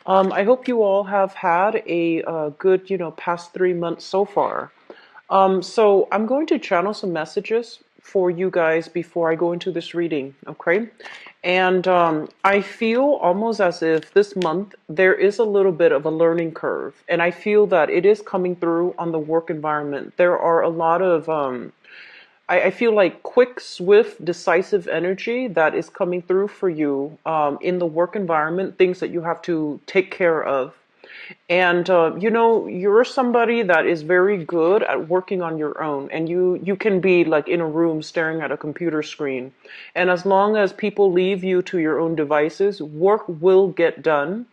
I hope you all have had a good, past 3 months so far. So I'm going to channel some messages for you guys before I go into this reading, okay? And I feel almost as if this month there is a little bit of a learning curve, and I feel that it is coming through on the work environment. There are a lot of I feel like quick, swift, decisive energy that is coming through for you in the work environment, things that you have to take care of. And you're somebody that is very good at working on your own, and you can be like in a room staring at a computer screen. And as long as people leave you to your own devices, work will get done.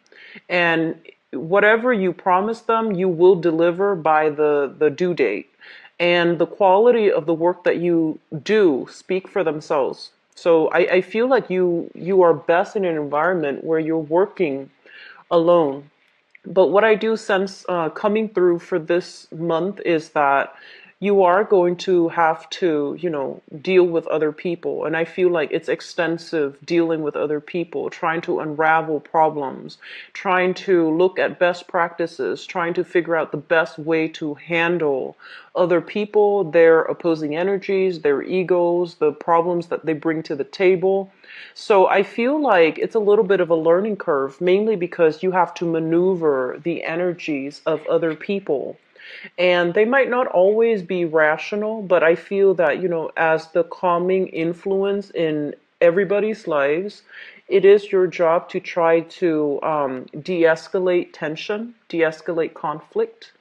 And whatever you promise them, you will deliver by the due date. And the quality of the work that you do speak for themselves. So I feel like you are best in an environment where you're working alone. But what I do sense coming through for this month is that you are going to have to, deal with other people. And I feel like it's extensive dealing with other people, trying to unravel problems, trying to look at best practices, trying to figure out the best way to handle other people, their opposing energies, their egos, the problems that they bring to the table. So I feel like it's a little bit of a learning curve, mainly because you have to maneuver the energies of other people. And they might not always be rational, but I feel that, as the calming influence in everybody's lives, it is your job to try to de-escalate tension, de-escalate conflict,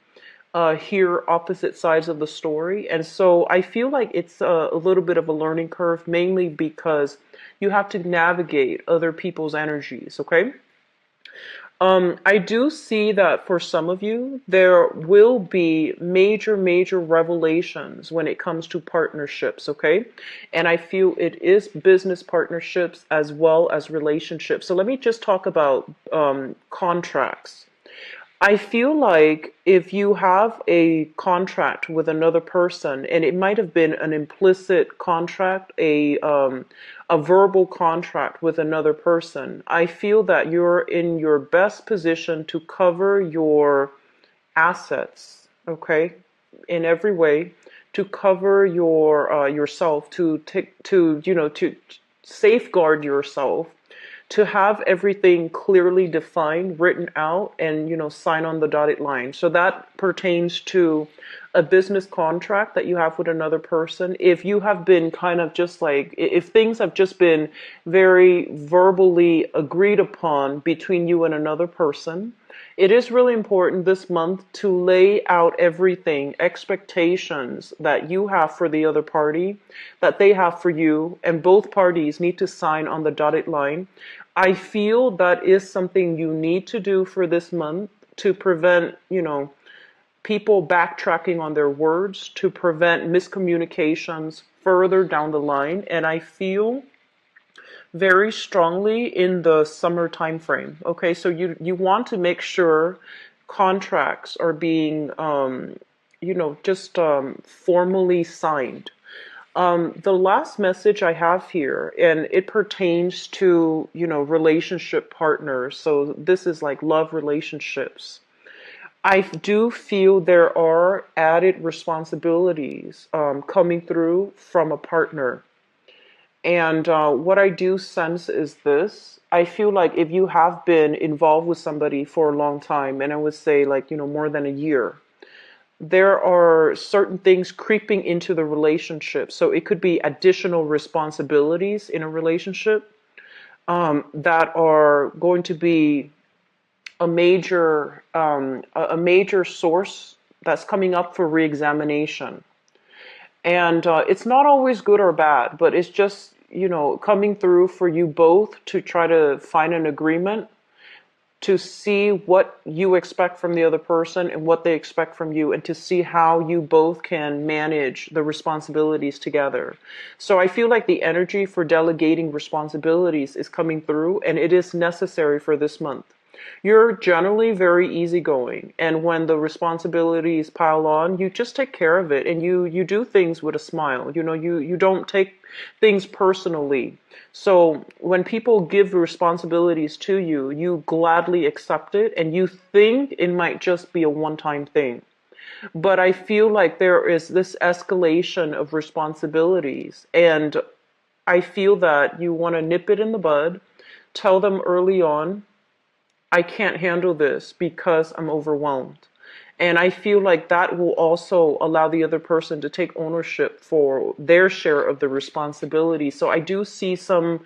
hear opposite sides of the story. And so I feel like it's a little bit of a learning curve, mainly because you have to navigate other people's energies, okay? I do see that for some of you, there will be major, major revelations when it comes to partnerships, okay? And I feel it is business partnerships as well as relationships. So let me just talk about contracts. I feel like if you have a contract with another person, and it might have been an implicit contract, a verbal contract with another person, I feel that you're in your best position to cover your assets, okay, in every way, to cover yourself, to take, to safeguard yourself, to have everything clearly defined, written out, and sign on the dotted line. So that pertains to a business contract that you have with another person. If you have been kind of just like, if things have just been very verbally agreed upon between you and another person, it is really important this month to lay out everything, expectations that you have for the other party, that they have for you, and both parties need to sign on the dotted line. I feel that is something you need to do for this month to prevent, people backtracking on their words, to prevent miscommunications further down the line. And I feel very strongly in the summer time frame. Okay, so you want to make sure contracts are being just formally signed. The last message I have here, and it pertains to relationship partners. So this is like love relationships. I do feel there are added responsibilities coming through from a partner. And what I do sense is this. I feel like if you have been involved with somebody for a long time, and I would say like, more than a year, there are certain things creeping into the relationship. So it could be additional responsibilities in a relationship that are going to be a major source that's coming up for reexamination. And it's not always good or bad, but it's just, coming through for you both to try to find an agreement, to see what you expect from the other person and what they expect from you, and to see how you both can manage the responsibilities together. So I feel like the energy for delegating responsibilities is coming through, and it is necessary for this month. You're generally very easygoing, and when the responsibilities pile on, you just take care of it, and you do things with a smile. You don't take things personally. So when people give responsibilities to you, you gladly accept it, and you think it might just be a one-time thing. But I feel like there is this escalation of responsibilities, and I feel that you want to nip it in the bud, tell them early on, I can't handle this because I'm overwhelmed. And I feel like that will also allow the other person to take ownership for their share of the responsibility. So I do see some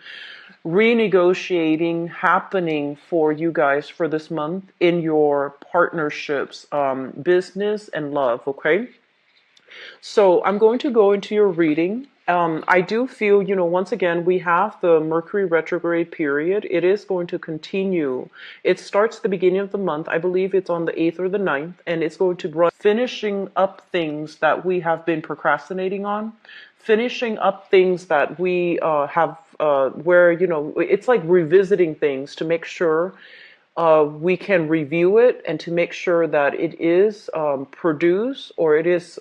renegotiating happening for you guys for this month in your partnerships, business and love, okay? So I'm going to go into your reading. I do feel, once again, we have the Mercury retrograde period. It is going to continue. It starts the beginning of the month. I believe it's on the 8th or the 9th, and it's going to run finishing up things that we have been procrastinating on, finishing up things that we have, where, it's like revisiting things to make sure we can review it and to make sure that it is produced or it is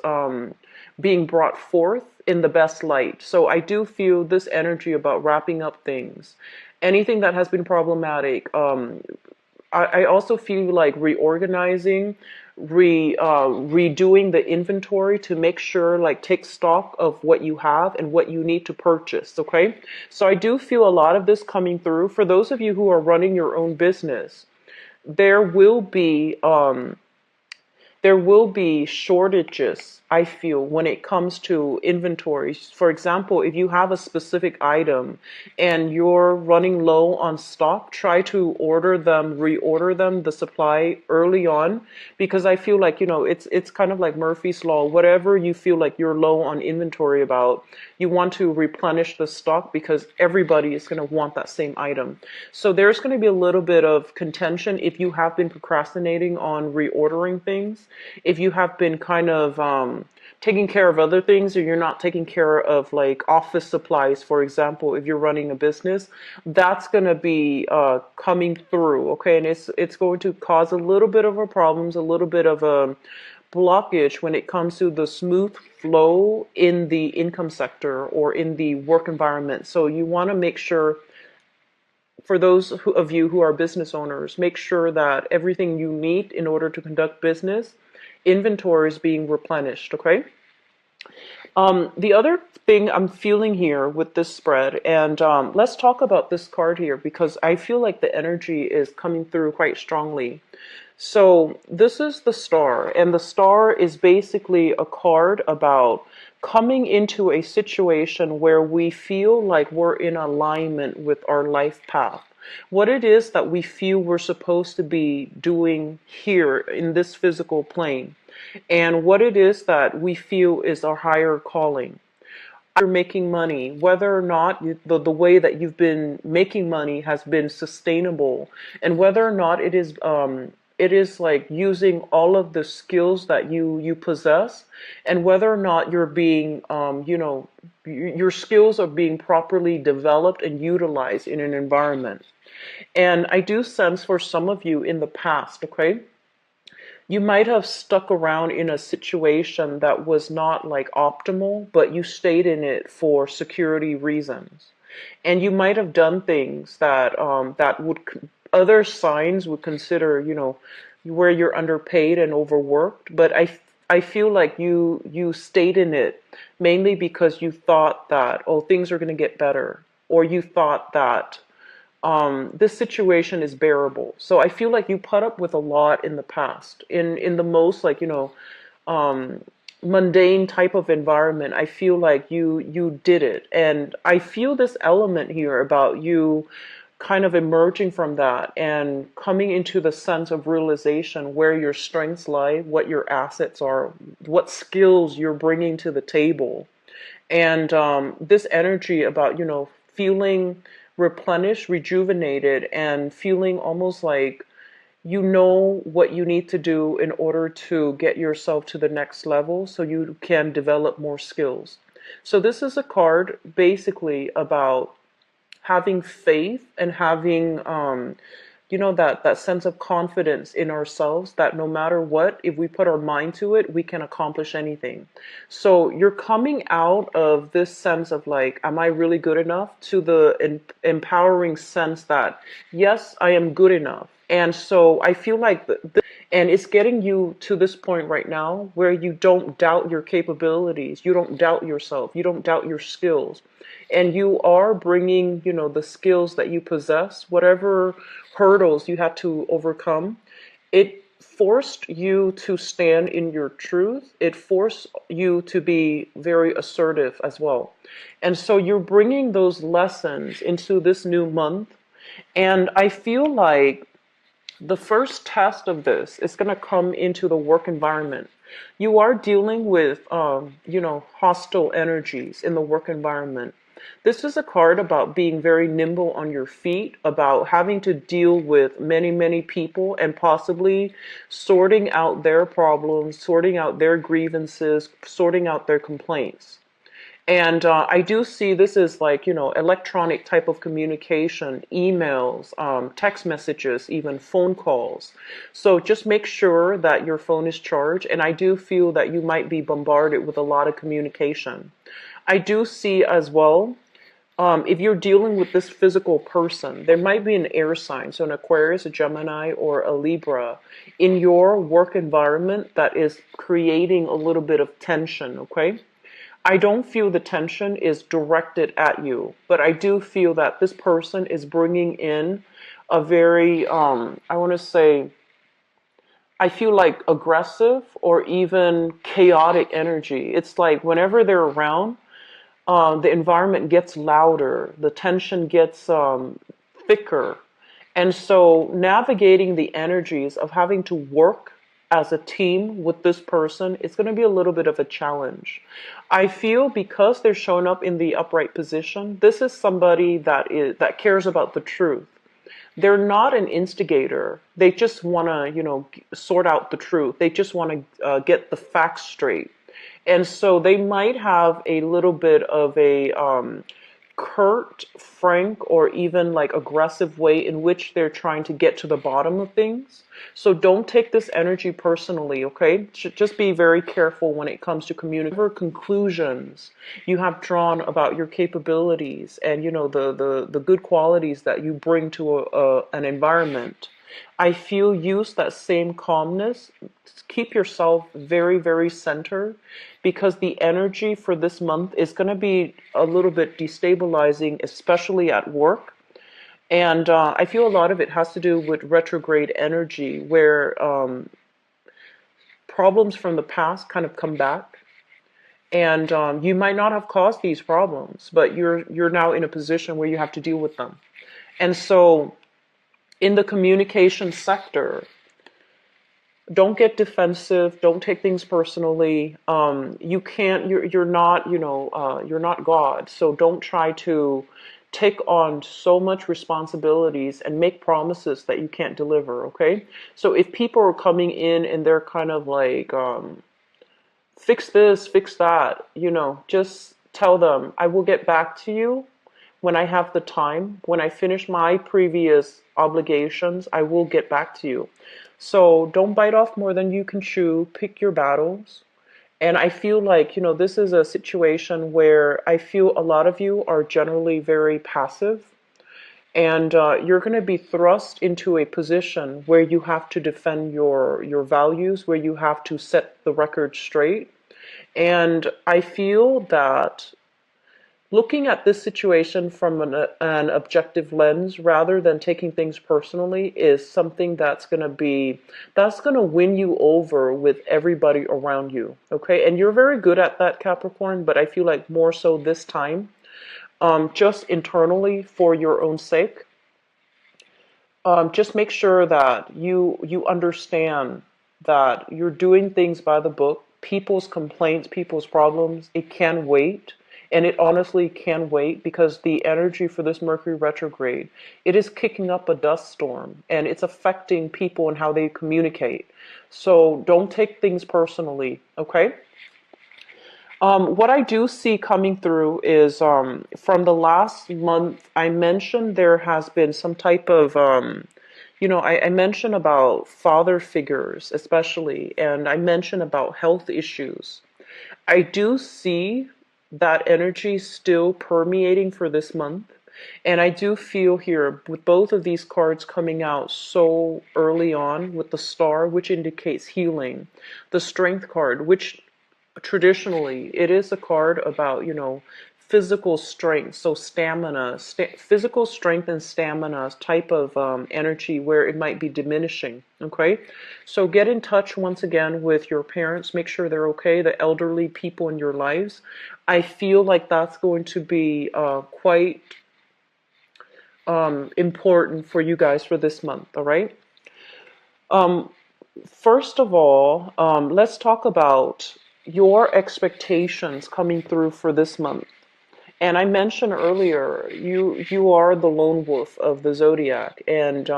being brought forth in the best light. So I do feel this energy about wrapping up things. Anything that has been problematic. I also feel like reorganizing, redoing the inventory to make sure, like, take stock of what you have and what you need to purchase. Okay, so I do feel a lot of this coming through for those of you who are running your own business. There will be shortages, I feel, when it comes to inventories. For example, if you have a specific item and you're running low on stock, try to reorder them, the supply early on, because I feel like, it's kind of like Murphy's Law. Whatever you feel like you're low on inventory about, you want to replenish the stock because everybody is going to want that same item. So there's going to be a little bit of contention if you have been procrastinating on reordering things. If you have been kind of taking care of other things, or you're not taking care of like office supplies, for example, if you're running a business, that's going to be coming through, okay? And it's going to cause a little bit of a problems, a little bit of a blockage when it comes to the smooth flow in the income sector or in the work environment. So you want to make sure, for those of you who are business owners, make sure that everything you need in order to conduct business, inventory is being replenished, okay? The other thing I'm feeling here with this spread, and let's talk about this card here because I feel like the energy is coming through quite strongly. So this is the Star, and the Star is basically a card about coming into a situation where we feel like we're in alignment with our life path. What it is that we feel we're supposed to be doing here in this physical plane, and what it is that we feel is our higher calling. You're making money, whether or not the way that you've been making money has been sustainable, and whether or not it is like using all of the skills that you possess, and whether or not you're being your skills are being properly developed and utilized in an environment. And I do sense for some of you in the past, okay, you might have stuck around in a situation that was not like optimal, but you stayed in it for security reasons. And you might have done things that other signs would consider, where you're underpaid and overworked. But I feel like you stayed in it mainly because you thought that, oh, things are going to get better, or you thought that this situation is bearable. So I feel like you put up with a lot in the past, in the most like mundane type of environment. I feel like you did it, and I feel this element here about you kind of emerging from that and coming into the sense of realization where your strengths lie, what your assets are, what skills you're bringing to the table, and this energy about feeling replenished, rejuvenated, and feeling almost like you know what you need to do in order to get yourself to the next level so you can develop more skills. So this is a card basically about having faith and having that sense of confidence in ourselves that no matter what, if we put our mind to it, we can accomplish anything. So you're coming out of this sense of like, am I really good enough, to the empowering sense that, yes, I am good enough. And so I feel like and it's getting you to this point right now where you don't doubt your capabilities, you don't doubt yourself, you don't doubt your skills, and you are bringing, the skills that you possess, whatever hurdles you had to overcome. It forced you to stand in your truth. It forced you to be very assertive as well. And so you're bringing those lessons into this new month. And I feel like the first test of this is going to come into the work environment. You are dealing with, hostile energies in the work environment. This is a card about being very nimble on your feet, about having to deal with many, many people and possibly sorting out their problems, sorting out their grievances, sorting out their complaints. And I do see this as like, electronic type of communication, emails, text messages, even phone calls. So just make sure that your phone is charged. And I do feel that you might be bombarded with a lot of communication. I do see as well, if you're dealing with this physical person, there might be an air sign, so an Aquarius, a Gemini, or a Libra in your work environment that is creating a little bit of tension, okay? I don't feel the tension is directed at you, but I do feel that this person is bringing in a very, I want to say, I feel like aggressive or even chaotic energy. It's like whenever they're around, the environment gets louder, the tension gets thicker. And so navigating the energies of having to work as a team with this person, it's going to be a little bit of a challenge. I feel because they're showing up in the upright position, this is somebody that cares about the truth. They're not an instigator. They just want to, sort out the truth. They just want to get the facts straight. And so they might have a little bit of a curt, frank, or even like aggressive way in which they're trying to get to the bottom of things. So don't take this energy personally, okay? Just be very careful when it comes to communicating. Whatever conclusions you have drawn about your capabilities and, the good qualities that you bring to an environment, I feel use that same calmness. Keep yourself very, very centered, because the energy for this month is going to be a little bit destabilizing, especially at work. And I feel a lot of it has to do with retrograde energy, where problems from the past kind of come back. And you might not have caused these problems, but you're now in a position where you have to deal with them. And so in the communication sector, don't get defensive. Don't take things personally. You can't. You're not. You're not God. So don't try to take on so much responsibilities and make promises that you can't deliver. Okay. So if people are coming in and they're kind of like, fix this, fix that, just tell them, I will get back to you when I have the time. When I finish my previous obligations, I will get back to you. So don't bite off more than you can chew. Pick your battles. And I feel like, this is a situation where I feel a lot of you are generally very passive. And you're going to be thrust into a position where you have to defend your values, where you have to set the record straight. And I feel that looking at this situation from an objective lens rather than taking things personally is something that's going to win you over with everybody around you. Okay. And you're very good at that, Capricorn, but I feel like more so this time, just internally for your own sake. Just make sure that you understand that you're doing things by the book. People's complaints, people's problems, it can wait. And it honestly can wait, because the energy for this Mercury retrograde, it is kicking up a dust storm and it's affecting people and how they communicate. So don't take things personally, okay? What I do see coming through is from the last month, I mentioned there has been some type of, I mentioned about father figures, especially, and I mentioned about health issues. I do see that energy still permeating for this month. And I do feel here with both of these cards coming out so early on with the star, which indicates healing, the strength card, which traditionally it is a card about, physical strength, so stamina, physical strength and stamina type of energy where it might be diminishing. Okay, so get in touch once again with your parents, make sure they're okay, the elderly people in your lives. I feel like that's going to be quite important for you guys for this month. All right. Um, First of all, let's talk about your expectations coming through for this month. And I mentioned earlier, you are the lone wolf of the zodiac, and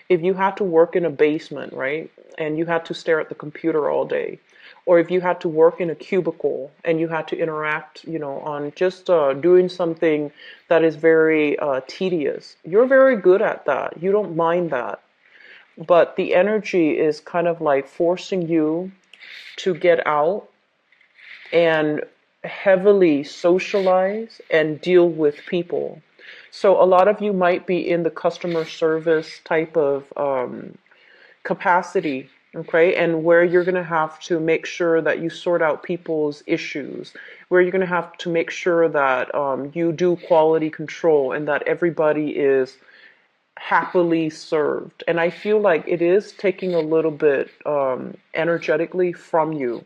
if you had to work in a basement, right, and you had to stare at the computer all day, or if you had to work in a cubicle and you had to interact, on just doing something that is very tedious, you're very good at that. You don't mind that, but the energy is kind of like forcing you to get out and heavily socialize and deal with people. So a lot of you might be in the customer service type of capacity, okay, and where you're going to have to make sure that you sort out people's issues, where you're going to have to make sure that you do quality control and that everybody is happily served. And I feel like it is taking a little bit energetically from you.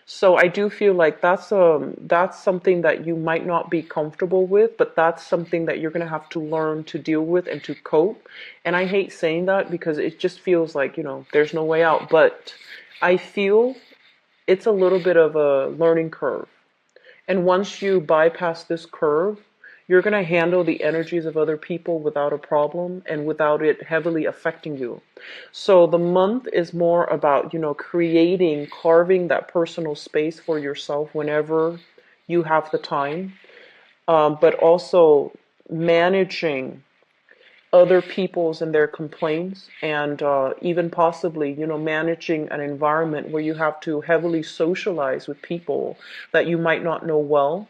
So I do feel like that's something that you might not be comfortable with, but that's something that you're gonna have to learn to deal with and to cope. And I hate saying that because it just feels like, there's no way out. But I feel it's a little bit of a learning curve. And once you bypass this curve, you're going to handle the energies of other people without a problem and without it heavily affecting you. So the month is more about, creating, carving that personal space for yourself whenever you have the time, but also managing other people's and their complaints, and even possibly, managing an environment where you have to heavily socialize with people that you might not know well,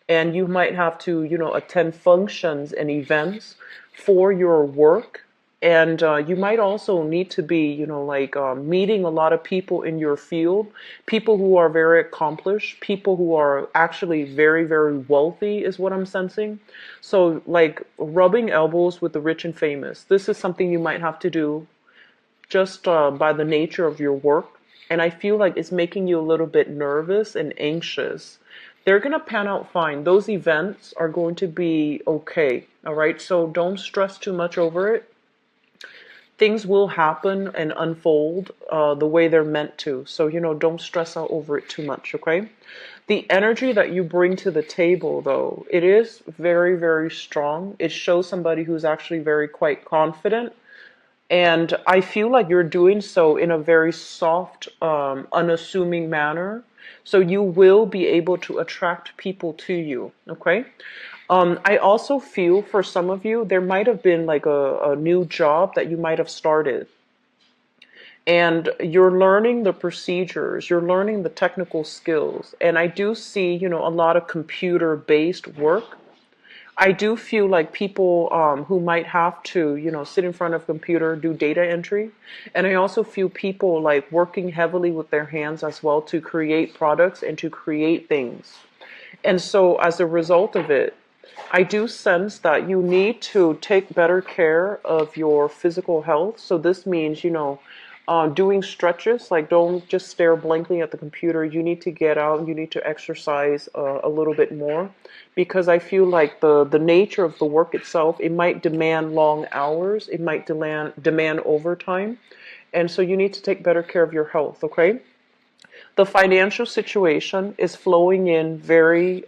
and you might have to, attend functions and events for your work. And you might also need to be, like meeting a lot of people in your field, people who are very accomplished, people who are actually very, very wealthy, is what I'm sensing. So, like rubbing elbows with the rich and famous. This is something you might have to do just by the nature of your work. And I feel like it's making you a little bit nervous and anxious. They're going to pan out fine. Those events are going to be okay. All right. So don't stress too much over it. Things will happen and unfold the way they're meant to. So, don't stress out over it too much. Okay. The energy that you bring to the table, though, it is very, very strong. It shows somebody who's actually very quite confident. And I feel like you're doing so in a very soft, unassuming manner. So you will be able to attract people to you. Okay. I also feel for some of you, there might have been like a new job that you might have started. And you're learning the procedures, you're learning the technical skills. And I do see, a lot of computer-based work. I do feel like people who might have to, sit in front of a computer, do data entry. And I also feel people like working heavily with their hands as well to create products and to create things. And so as a result of it, I do sense that you need to take better care of your physical health. So this means, doing stretches, like don't just stare blankly at the computer. You need to get out, you need to exercise a little bit more, because I feel like the nature of the work itself, it might demand long hours, it might demand overtime. And so you need to take better care of your health, okay? The financial situation is flowing in very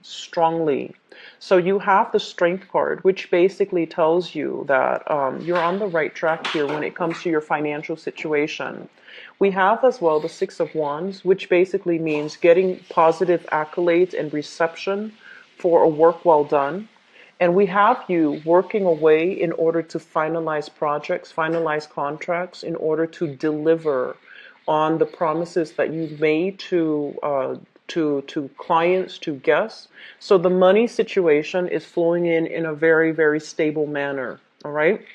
strongly. So you have the strength card, which basically tells you that you're on the right track here when it comes to your financial situation. We have as well the Six of Wands, which basically means getting positive accolades and reception for a work well done. And we have you working away in order to finalize projects, finalize contracts, in order to deliver on the promises that you've made to clients, to guests. So the money situation is flowing in a very, very stable manner. All right.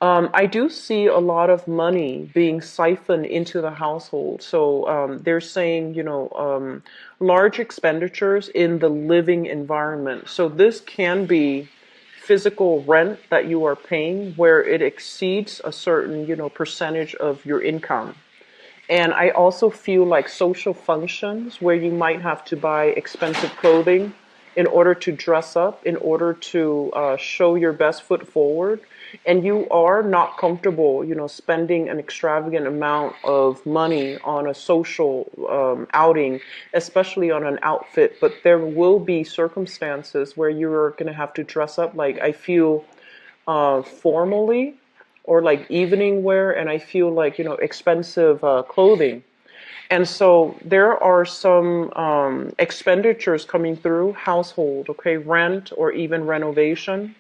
I do see a lot of money being siphoned into the household. So they're saying, large expenditures in the living environment. So this can be physical rent that you are paying where it exceeds a certain, percentage of your income. And I also feel like social functions where you might have to buy expensive clothing in order to dress up, in order to show your best foot forward. And you are not comfortable, spending an extravagant amount of money on a social outing, especially on an outfit. But there will be circumstances where you're going to have to dress up, like I feel formally, or like evening wear, and I feel like, expensive clothing. And so there are some expenditures coming through household, okay, rent or even renovation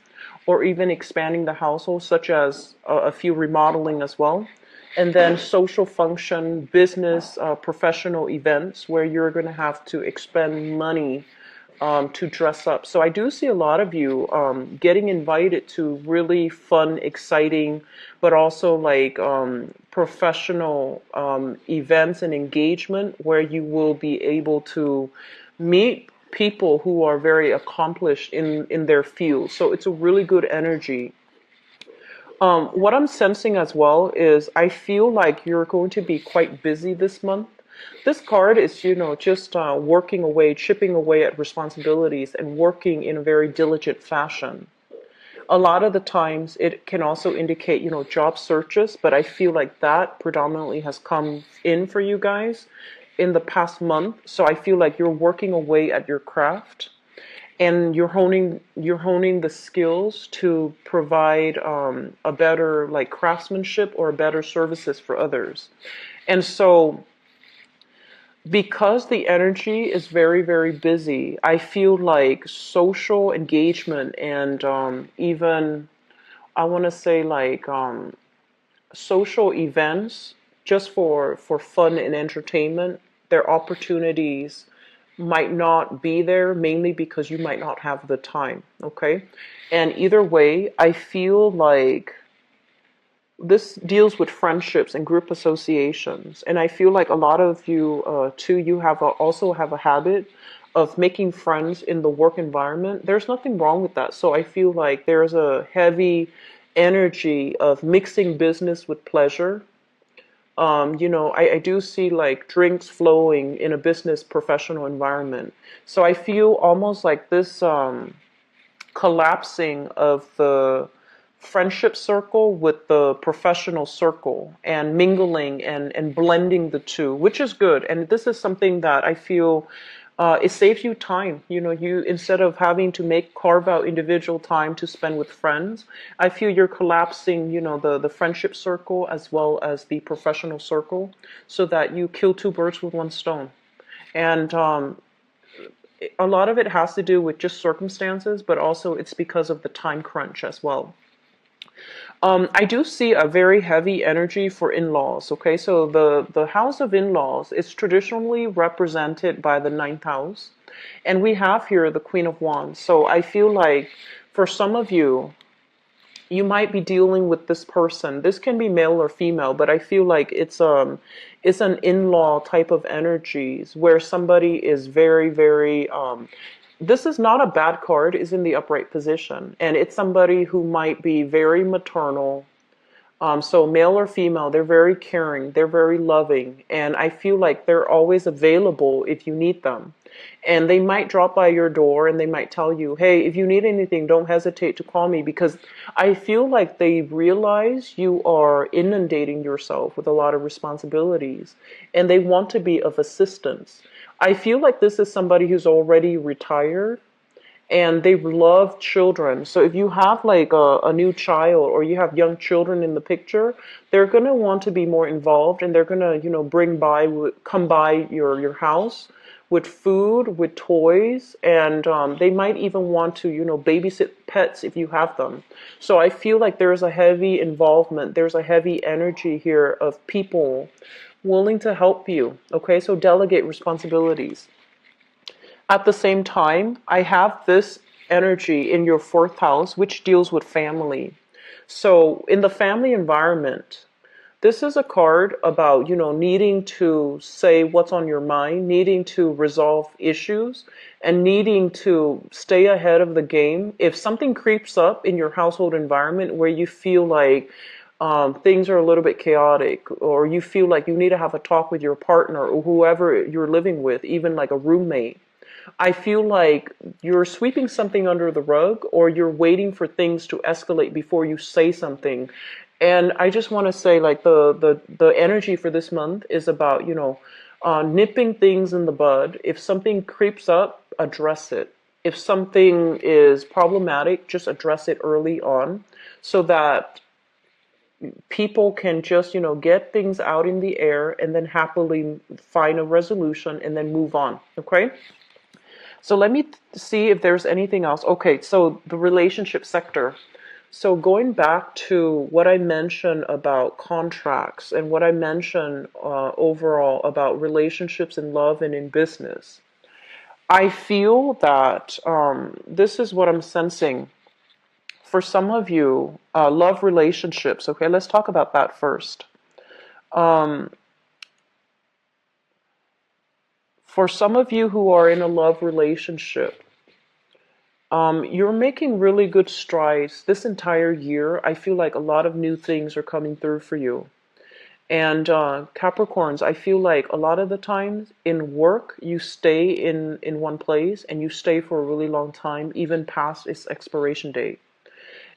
or even expanding the household, such as a few remodeling as well. And then social function, business, professional events where you're going to have to expend money to dress up. So I do see a lot of you getting invited to really fun, exciting, but also like professional events and engagement where you will be able to meet people who are very accomplished in their field. So it's a really good energy. What I'm sensing as well is I feel like you're going to be quite busy this month. This card is, just working away, chipping away at responsibilities and working in a very diligent fashion. A lot of the times it can also indicate, job searches, but I feel like that predominantly has come in for you guys in the past month. So I feel like you're working away at your craft and you're honing the skills to provide a better like craftsmanship or better services for others. And so because the energy is very, very busy, I feel like social engagement and even, I want to say like social events just for fun and entertainment, their opportunities might not be there mainly because you might not have the time, okay? And either way, I feel like this deals with friendships and group associations, and I feel like a lot of you too, you also have a habit of making friends in the work environment. There's nothing wrong with that. So I feel like there's a heavy energy of mixing business with pleasure. I do see like drinks flowing in a business professional environment. So I feel almost like this collapsing of the friendship circle with the professional circle and mingling and blending the two, which is good. And this is something that I feel it saves you time. You instead of having to carve out individual time to spend with friends, I feel you're collapsing, the friendship circle as well as the professional circle so that you kill two birds with one stone. And a lot of it has to do with just circumstances, but also it's because of the time crunch as well. I do see a very heavy energy for in-laws. Okay, so the house of in-laws is traditionally represented by the ninth house, and we have here the Queen of Wands. So I feel like for some of you, you might be dealing with this person. This can be male or female, but I feel like it's an in-law type of energies where somebody is very, very this is not a bad card, is in the upright position. And it's somebody who might be very maternal. So male or female, they're very caring, they're very loving. And I feel like they're always available if you need them. And they might drop by your door and they might tell you, hey, if you need anything, don't hesitate to call me. Because I feel like they realize you are inundating yourself with a lot of responsibilities. And they want to be of assistance. I feel like this is somebody who's already retired and they love children. So if you have like a new child or you have young children in the picture, they're going to want to be more involved and they're going to, come by your house with food, with toys, and they might even want to, babysit pets if you have them. So I feel like there's a heavy involvement, there's a heavy energy here of people willing to help you. Okay, so delegate responsibilities. At the same time, I have this energy in your fourth house, which deals with family. So in the family environment, this is a card about, needing to say what's on your mind, needing to resolve issues, and needing to stay ahead of the game. If something creeps up in your household environment where you feel like things are a little bit chaotic, or you feel like you need to have a talk with your partner or whoever you're living with, even like a roommate, I feel like you're sweeping something under the rug, or you're waiting for things to escalate before you say something. And I just want to say, like, the energy for this month is about, nipping things in the bud. If something creeps up, address it. If something is problematic, just address it early on so that people can just, get things out in the air and then happily find a resolution and then move on. Okay? So let me see if there's anything else. Okay, so the relationship sector. So going back to what I mentioned about contracts and what I mentioned overall about relationships in love and in business, I feel that this is what I'm sensing. For some of you, love relationships. Okay, let's talk about that first. For some of you who are in a love relationship, you're making really good strides this entire year. I feel like a lot of new things are coming through for you. And Capricorns, I feel like a lot of the times in work, you stay in one place and you stay for a really long time, even past its expiration date.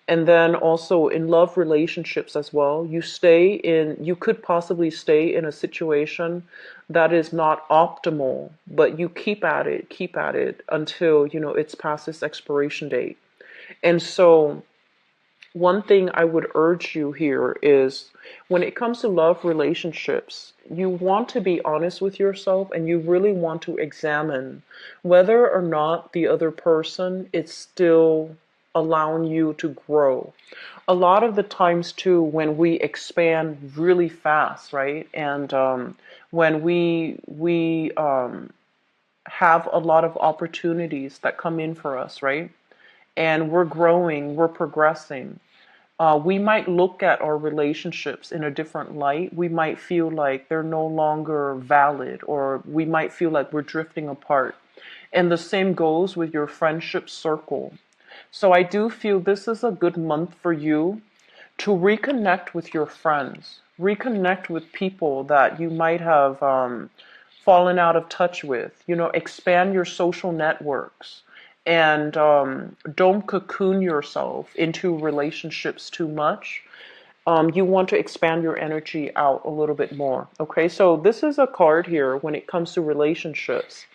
And then also in love relationships as well, you could possibly stay in a situation that is not optimal, but you keep at it until, it's past its expiration date. And so one thing I would urge you here is when it comes to love relationships, you want to be honest with yourself and you really want to examine whether or not the other person is still allowing you to grow. A lot of the times too, when we expand really fast, right? And when we have a lot of opportunities that come in for us, right? And we're growing, we're progressing. We might look at our relationships in a different light. We might feel like they're no longer valid, or we might feel like we're drifting apart. And the same goes with your friendship circle. So I do feel this is a good month for you to reconnect with your friends, reconnect with people that you might have fallen out of touch with, expand your social networks. And don't cocoon yourself into relationships too much. You want to expand your energy out a little bit more. Okay, so this is a card here when it comes to relationships.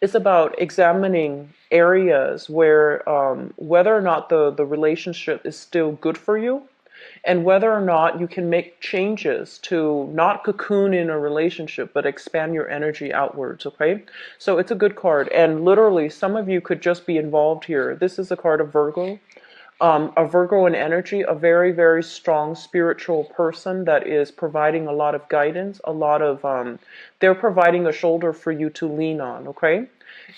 It's about examining areas where whether or not the relationship is still good for you, and whether or not you can make changes to not cocoon in a relationship, but expand your energy outwards, okay? So it's a good card. And literally, some of you could just be involved here. This is a card of Virgo. A Virgo in energy, a very, very strong spiritual person that is providing a lot of guidance, they're providing a shoulder for you to lean on, okay?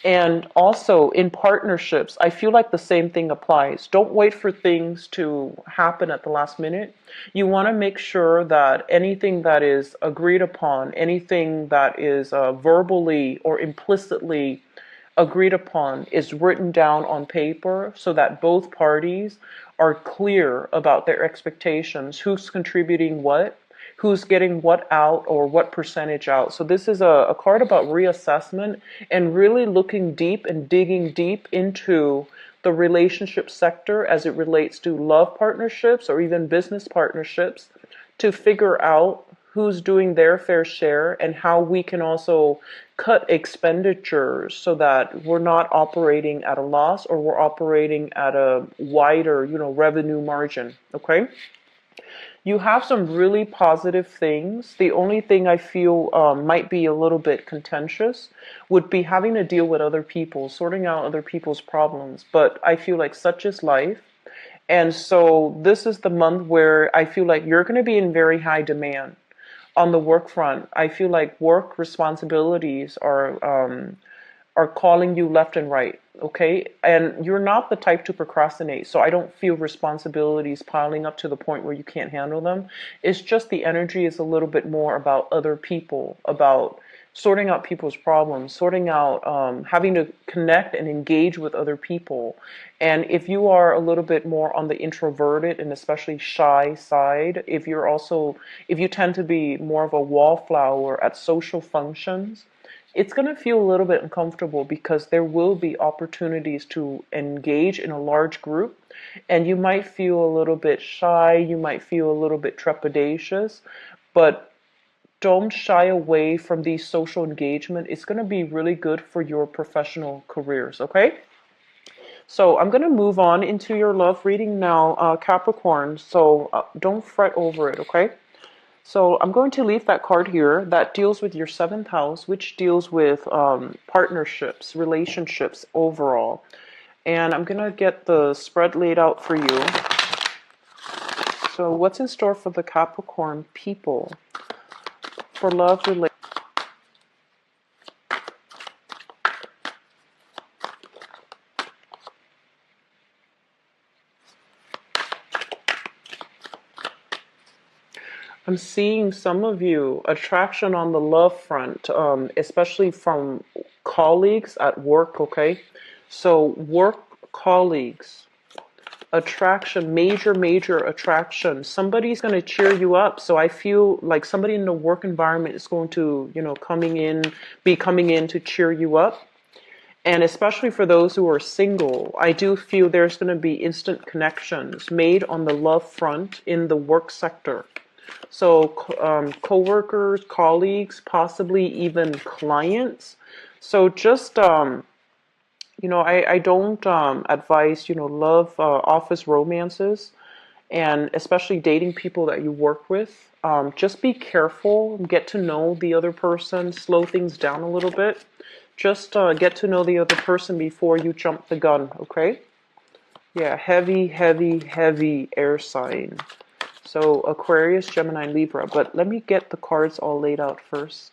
And also in partnerships, I feel like the same thing applies. Don't wait for things to happen at the last minute. You want to make sure that anything that is agreed upon, anything that is verbally or implicitly agreed upon is written down on paper so that both parties are clear about their expectations, who's contributing what, who's getting what out or what percentage out. So this is a card about reassessment and really looking deep and digging deep into the relationship sector as it relates to love partnerships or even business partnerships to figure out who's doing their fair share and how we can also cut expenditures so that we're not operating at a loss or we're operating at a wider, revenue margin. Okay? You have some really positive things. The only thing I feel might be a little bit contentious would be having to deal with other people, sorting out other people's problems. But I feel like such is life. And so this is the month where I feel like you're going to be in very high demand on the work front. I feel like work responsibilities are calling you left and right, okay? And you're not the type to procrastinate, so I don't feel responsibilities piling up to the point where you can't handle them. It's just the energy is a little bit more about other people, about sorting out people's problems, sorting out, having to connect and engage with other people. And if you are a little bit more on the introverted and especially shy side, if you tend to be more of a wallflower at social functions, it's going to feel a little bit uncomfortable because there will be opportunities to engage in a large group, and you might feel a little bit shy, you might feel a little bit trepidatious, but don't shy away from these social engagement. It's going to be really good for your professional careers, okay? So I'm going to move on into your love reading now, Capricorn. So don't fret over it, okay? So I'm going to leave that card here that deals with your seventh house, which deals with partnerships, relationships overall. And I'm going to get the spread laid out for you. So what's in store for the Capricorn people for love relationships? I'm seeing some of you attraction on the love front, especially from colleagues at work, okay? So work colleagues, attraction, major attraction. Somebody's going to cheer you up. So I feel like somebody in the work environment is going to, be coming in to cheer you up. And especially for those who are single, I do feel there's going to be instant connections made on the love front in the work sector. So co-workers, colleagues, possibly even clients. So just, I don't advise, love office romances, and especially dating people that you work with. Just be careful, get to know the other person, slow things down a little bit. Just get to know the other person before you jump the gun, okay? Yeah, heavy air sign. So Aquarius, Gemini, Libra. But let me get the cards all laid out first.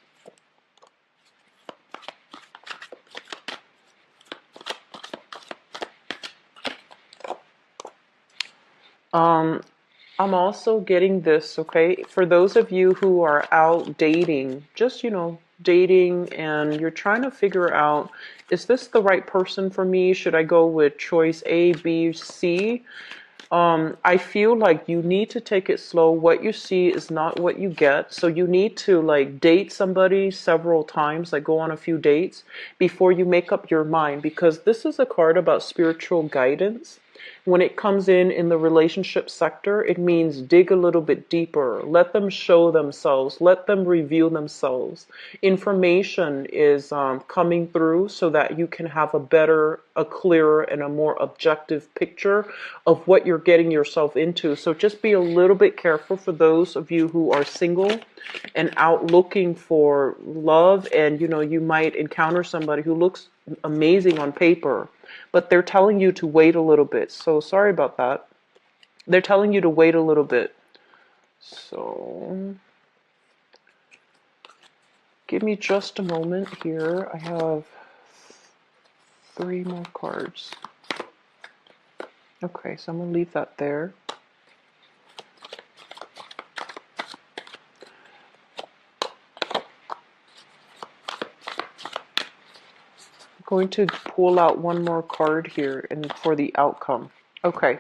I'm also getting this, okay? For those of you who are out dating, just, dating, and you're trying to figure out, is this the right person for me? Should I go with choice A, B, C? I feel like you need to take it slow. What you see is not what you get. So you need to like date somebody several times, like go on a few dates before you make up your mind, because this is a card about spiritual guidance. When it comes in the relationship sector, it means dig a little bit deeper. Let them show themselves. Let them reveal themselves. Information is coming through so that you can have a better, a clearer, and a more objective picture of what you're getting yourself into. So just be a little bit careful for those of you who are single and out looking for love, and you might encounter somebody who looks amazing on paper, but they're telling you to wait a little bit. So sorry about that. They're telling you to wait a little bit. So give me just a moment here. I have 3 more cards. Okay, so I'm going to leave that there. Going to pull out one more card here and for the outcome. Okay.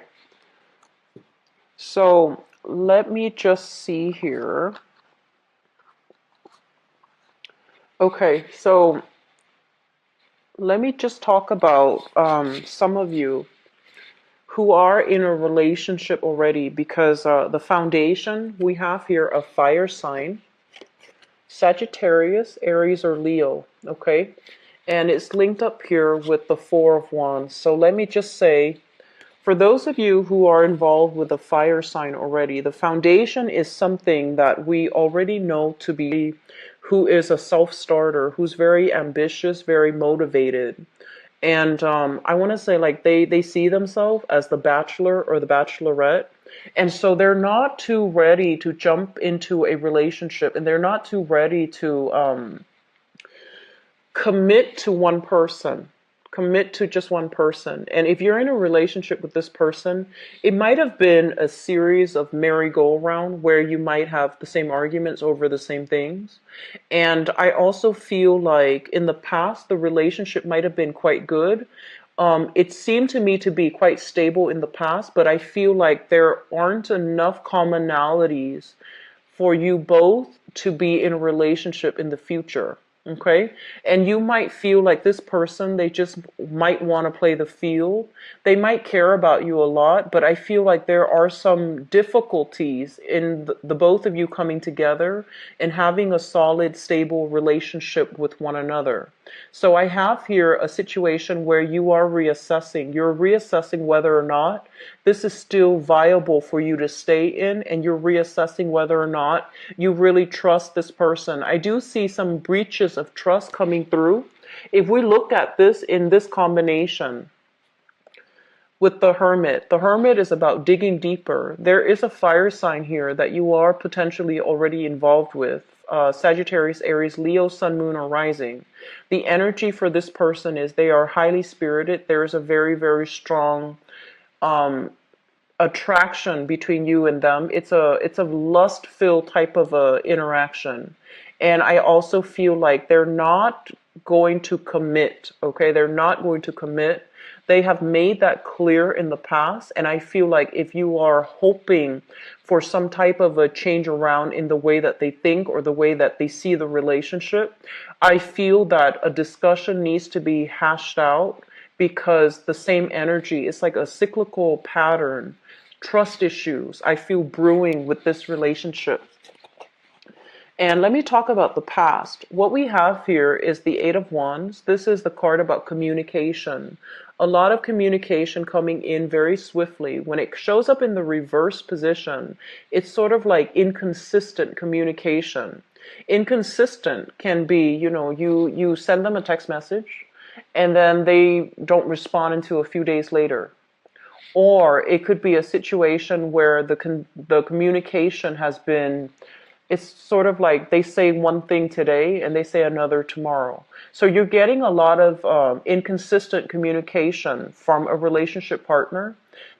So let me just see here. Okay, so let me just talk about some of you who are in a relationship already, because the foundation we have here, a fire sign, Sagittarius, Aries, or Leo, okay? And it's linked up here with the 4 of Wands. So let me just say, For those of you who are involved with a fire sign already, the foundation is something that we already know to be who is a self-starter, who's very ambitious, very motivated. And I want to say, like, they see themselves as the bachelor or the bachelorette. And so they're not too ready to jump into a relationship, and they're not too ready to commit to one person, commit to just one person. And if you're in a relationship with this person, it might have been a series of merry-go-round where you might have the same arguments over the same things. And I also feel like in the past, the relationship might have been quite good. It seemed to me to be quite stable in the past, but I feel like there aren't enough commonalities for you both to be in a relationship in the future. Okay. And you might feel like this person, they just might want to play the field. They might care about you a lot, but I feel like there are some difficulties in the both of you coming together and having a solid, stable relationship with one another. So I have here a situation where you are reassessing. You're reassessing whether or not this is still viable for you to stay in, and you're reassessing whether or not you really trust this person. I do see some breaches of trust coming through. If we look at this in this combination with the Hermit is about digging deeper. There is a fire sign here that you are potentially already involved with. Sagittarius, Aries, Leo, Sun, Moon, or Rising. The energy for this person is they are highly spirited. There is a very, very strong attraction between you and them. It's a lust-filled type of a interaction. And I also feel like they're not going to commit, okay? They're not going to commit. They have made that clear in the past, and I feel like if you are hoping for some type of a change around in the way that they think or the way that they see the relationship, I feel that a discussion needs to be hashed out because the same energy is like a cyclical pattern. Trust issues I feel brewing with this relationship. And let me talk about the past. What we have here is the Eight of Wands. This is the card about communication. A lot of communication coming in very swiftly. When it shows up in the reverse position, it's sort of like inconsistent communication. Inconsistent can be, you send them a text message and then they don't respond until a few days later. Or it could be a situation where the communication has been, it's sort of like they say one thing today and they say another tomorrow. So you're getting a lot of inconsistent communication from a relationship partner.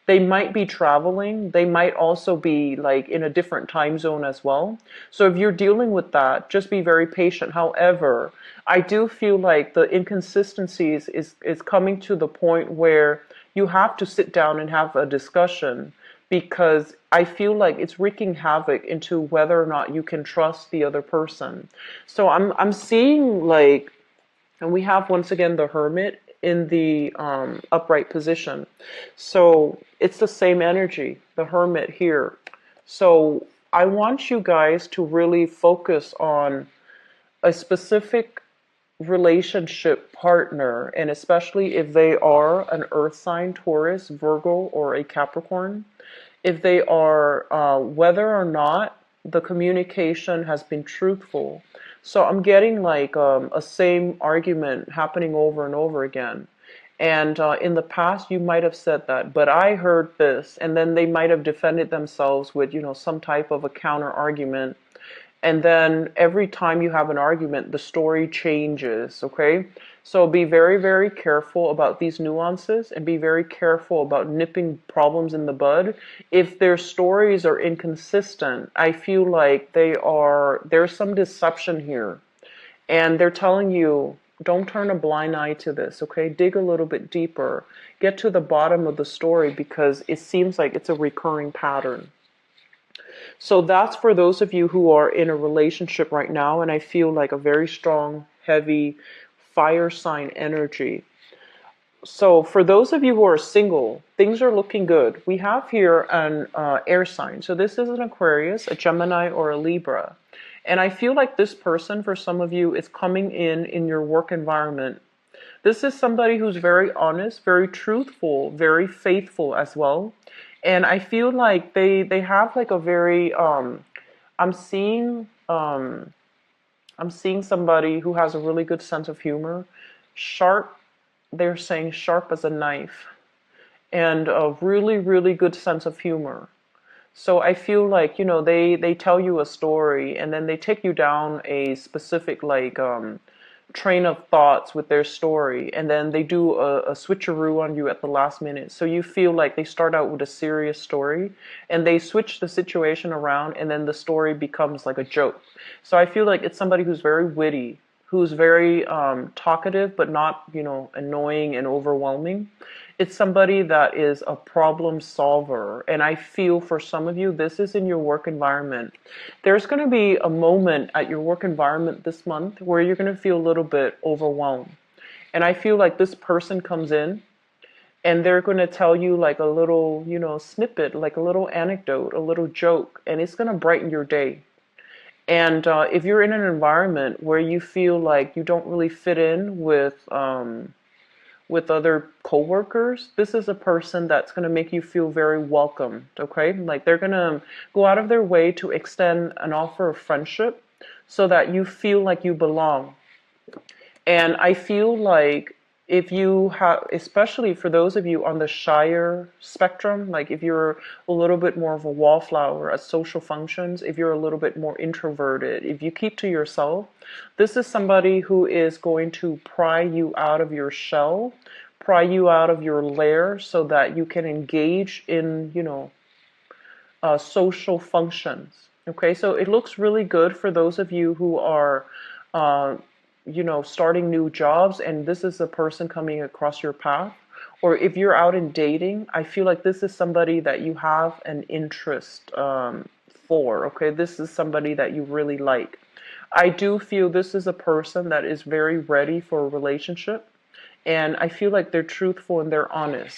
They might be traveling. They might also be like in a different time zone as well. So if you're dealing with that, just be very patient. However, I do feel like the inconsistencies is coming to the point where you have to sit down and have a discussion, because I feel like it's wreaking havoc into whether or not you can trust the other person. So I'm seeing like, and we have once again the Hermit in the upright position. So it's the same energy, the Hermit here. So I want you guys to really focus on a specific relationship partner, and especially if they are an earth sign, Taurus, Virgo, or a Capricorn. If they are, whether or not the communication has been truthful. So I'm getting like a same argument happening over and over again. And in the past, you might have said that, but I heard this, and then they might have defended themselves with, some type of a counter argument. And then every time you have an argument, the story changes, okay? So be very, very careful about these nuances and be very careful about nipping problems in the bud. If their stories are inconsistent, I feel like there's some deception here. And they're telling you, don't turn a blind eye to this, okay? Dig a little bit deeper. Get to the bottom of the story because it seems like it's a recurring pattern. So that's for those of you who are in a relationship right now, and I feel like a very strong, heavy fire sign energy. So for those of you who are single, things are looking good. We have here an air sign. So this is an Aquarius, a Gemini, or a Libra. And I feel like this person, for some of you, is coming in your work environment. This is somebody who's very honest, very truthful, very faithful as well. And I feel like they have like a very I'm seeing I'm seeing somebody who has a really good sense of humor, sharp, they're saying sharp as a knife, and a really, really good sense of humor. So I feel like, they tell you a story and then they take you down a specific train of thoughts with their story, and then they do a switcheroo on you at the last minute. So you feel like they start out with a serious story and they switch the situation around, and then the story becomes like a joke. So I feel like it's somebody who's very witty, who's very talkative, but not, annoying and overwhelming. It's somebody that is a problem solver. And I feel for some of you, this is in your work environment. There's going to be a moment at your work environment this month where you're going to feel a little bit overwhelmed. And I feel like this person comes in and they're going to tell you like a little, snippet, like a little anecdote, a little joke, and it's going to brighten your day. And if you're in an environment where you feel like you don't really fit in with other coworkers, this is a person that's going to make you feel very welcomed, okay? Like they're going to go out of their way to extend an offer of friendship so that you feel like you belong. And I feel like if you have, especially for those of you on the shyer spectrum, like if you're a little bit more of a wallflower at social functions, if you're a little bit more introverted, if you keep to yourself, this is somebody who is going to pry you out of your shell, pry you out of your lair so that you can engage in, social functions. Okay, so it looks really good for those of you who are starting new jobs, and this is a person coming across your path. Or if you're out in dating, I feel like this is somebody that you have an interest for, okay? This is somebody that you really like. I do feel this is a person that is very ready for a relationship, and I feel like they're truthful and they're honest.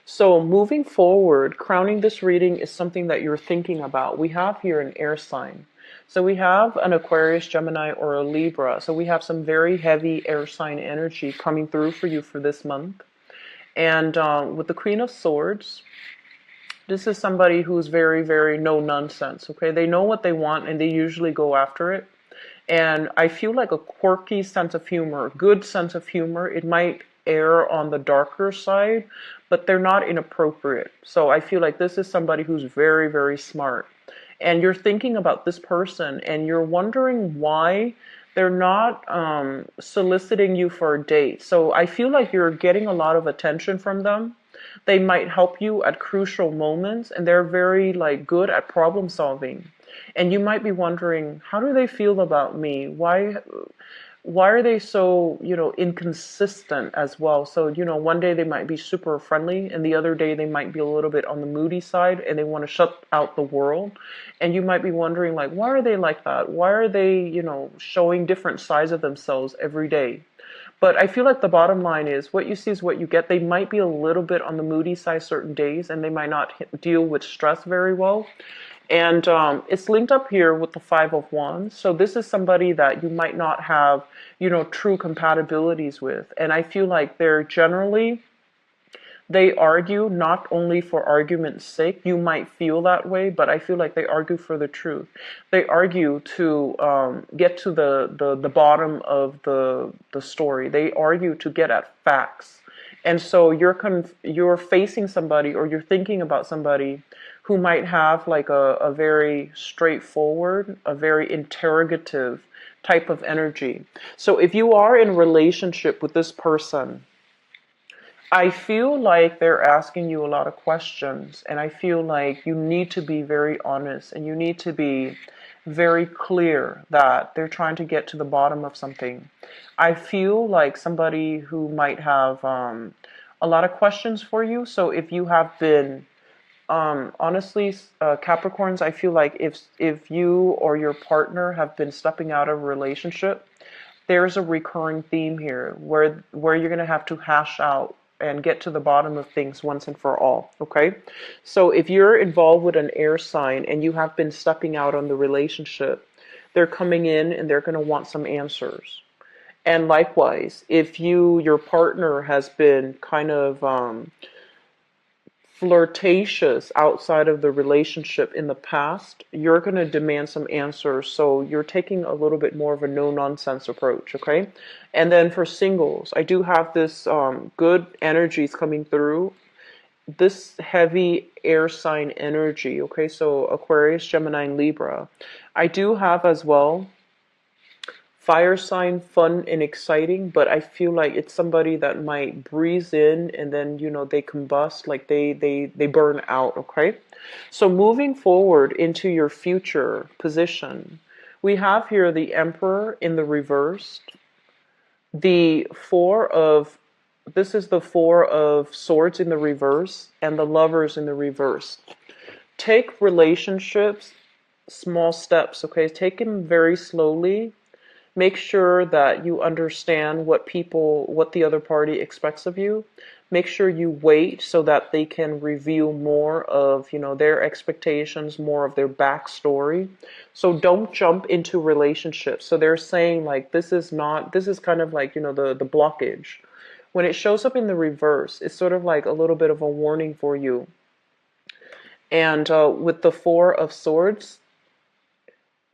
So moving forward, crowning this reading is something that you're thinking about. We have here an air sign. So we have an Aquarius, Gemini, or a Libra. So we have some very heavy air sign energy coming through for you for this month. And with the Queen of Swords, this is somebody who's very, very no nonsense. Okay, they know what they want and they usually go after it. And I feel like a quirky sense of humor, good sense of humor. It might err on the darker side, but they're not inappropriate. So I feel like this is somebody who's very, very smart. And you're thinking about this person and you're wondering why they're not soliciting you for a date. So I feel like you're getting a lot of attention from them. They might help you at crucial moments, and they're very good at problem solving. And you might be wondering, how do they feel about me? Why are they so, inconsistent as well? So, one day they might be super friendly and the other day they might be a little bit on the moody side and they want to shut out the world. And you might be wondering, why are they like that? Why are they, showing different sides of themselves every day? But I feel like the bottom line is what you see is what you get. They might be a little bit on the moody side certain days and they might not deal with stress very well. And it's linked up here with the Five of Wands. So this is somebody that you might not have, true compatibilities with. And I feel like they argue not only for argument's sake. You might feel that way, but I feel like they argue for the truth. They argue to get to the bottom of the story. They argue to get at facts. And so you're facing somebody, or you're thinking about somebody who might have a very straightforward, a very interrogative type of energy. So if you are in a relationship with this person, I feel like they're asking you a lot of questions, and I feel like you need to be very honest and you need to be very clear that they're trying to get to the bottom of something. I feel like somebody who might have a lot of questions for you. So if you have been honestly, Capricorns, I feel like if you or your partner have been stepping out of a relationship, there's a recurring theme here where you're going to have to hash out and get to the bottom of things once and for all, okay? So if you're involved with an air sign and you have been stepping out on the relationship, they're coming in and they're going to want some answers. And likewise, if your partner has been kind of flirtatious outside of the relationship in the past, you're going to demand some answers. So you're taking a little bit more of a no nonsense approach, okay? And then for singles, I do have this good energies coming through. This heavy air sign energy, okay? So Aquarius, Gemini, and Libra. I do have as well fire sign, fun and exciting, but I feel like it's somebody that might breeze in and then, they combust, like they burn out, okay? So moving forward into your future position, we have here the Emperor in the reverse, the this is the Four of Swords in the reverse, and the Lovers in the reverse. Take relationships, small steps, okay? Take them very slowly. Make sure that you understand what the other party expects of you. Make sure you wait so that they can reveal more of, their expectations, more of their backstory. So don't jump into relationships. So they're saying like, this is kind of like, the blockage. When it shows up in the reverse, it's sort of like a little bit of a warning for you. And with the Four of Swords,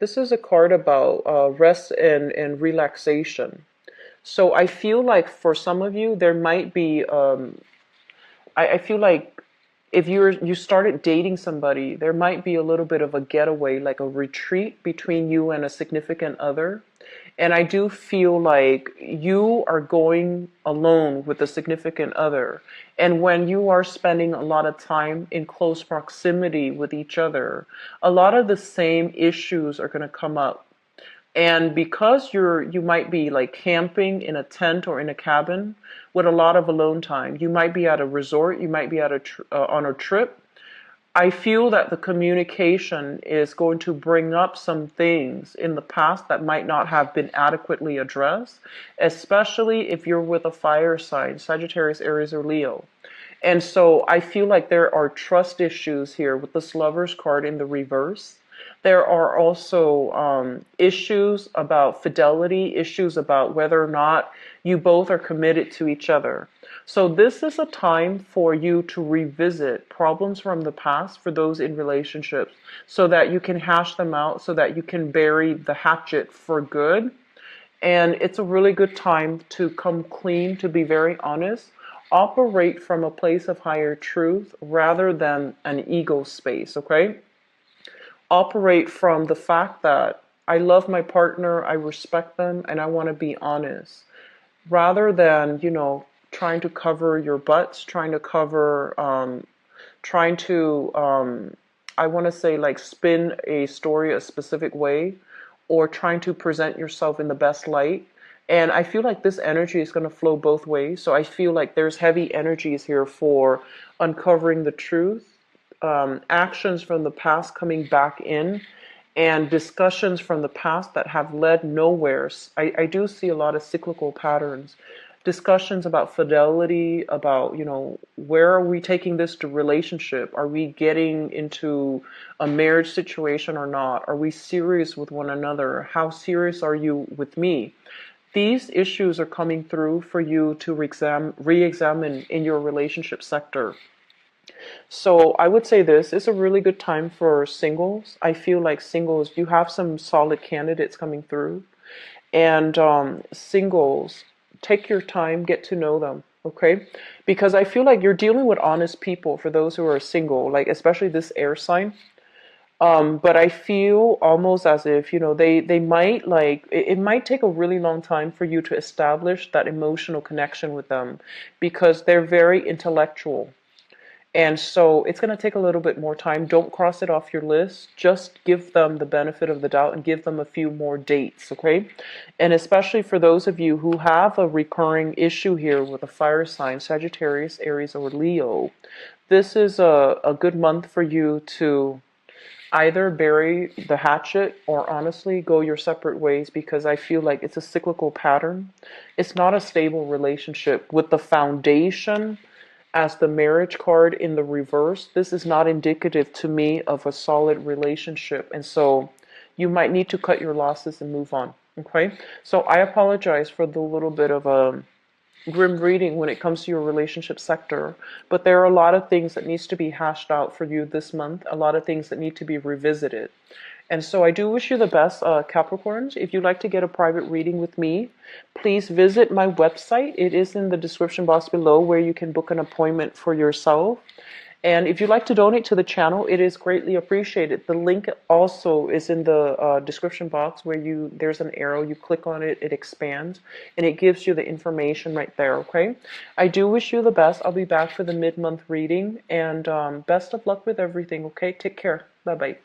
this is a card about rest and relaxation. So I feel like for some of you, there might be, I feel like if you started dating somebody, there might be a little bit of a getaway, like a retreat between you and a significant other. And I do feel like you are going alone with a significant other. And when you are spending a lot of time in close proximity with each other, a lot of the same issues are going to come up. And because you might be like camping in a tent or in a cabin with a lot of alone time, you might be at a resort, you might be at on a trip. I feel that the communication is going to bring up some things in the past that might not have been adequately addressed, especially if you're with a fire sign, Sagittarius, Aries, or Leo. And so I feel like there are trust issues here with this Lovers card in the reverse. There are also issues about fidelity, issues about whether or not you both are committed to each other. So this is a time for you to revisit problems from the past for those in relationships so that you can hash them out, so that you can bury the hatchet for good. And it's a really good time to come clean, to be very honest. Operate from a place of higher truth rather than an ego space, okay? Operate from the fact that I love my partner, I respect them, and I want to be honest. Rather than, trying to cover your butts, trying to cover, I want to say like spin a story a specific way, or trying to present yourself in the best light. And I feel like this energy is going to flow both ways. So I feel like there's heavy energies here for uncovering the truth, actions from the past coming back in, and discussions from the past that have led nowhere. I do see a lot of cyclical patterns. Discussions about fidelity, about, where are we taking this to relationship? Are we getting into a marriage situation or not? Are we serious with one another? How serious are you with me? These issues are coming through for you to re-examine in your relationship sector. So I would say this is a really good time for singles. I feel like singles, you have some solid candidates coming through. And singles, take your time, get to know them, okay? Because I feel like you're dealing with honest people for those who are single, like especially this air sign. But I feel almost as if, they might like, it might take a really long time for you to establish that emotional connection with them because they're very intellectual. And so it's going to take a little bit more time. Don't cross it off your list. Just give them the benefit of the doubt and give them a few more dates, okay? And especially for those of you who have a recurring issue here with a fire sign, Sagittarius, Aries, or Leo, this is a good month for you to either bury the hatchet or honestly go your separate ways, because I feel like it's a cyclical pattern. It's not a stable relationship with the foundation as the marriage card in the reverse. This is not indicative to me of a solid relationship. And so you might need to cut your losses and move on. Okay, so I apologize for the little bit of a grim reading when it comes to your relationship sector, but there are a lot of things that needs to be hashed out for you this month, a lot of things that need to be revisited. And so I do wish you the best, Capricorns. If you'd like to get a private reading with me, please visit my website. It is in the description box below where you can book an appointment for yourself. And if you'd like to donate to the channel, it is greatly appreciated. The link also is in the description box where there's an arrow. You click on it, it expands, and it gives you the information right there, okay? I do wish you the best. I'll be back for the mid-month reading, and best of luck with everything, okay? Take care. Bye-bye.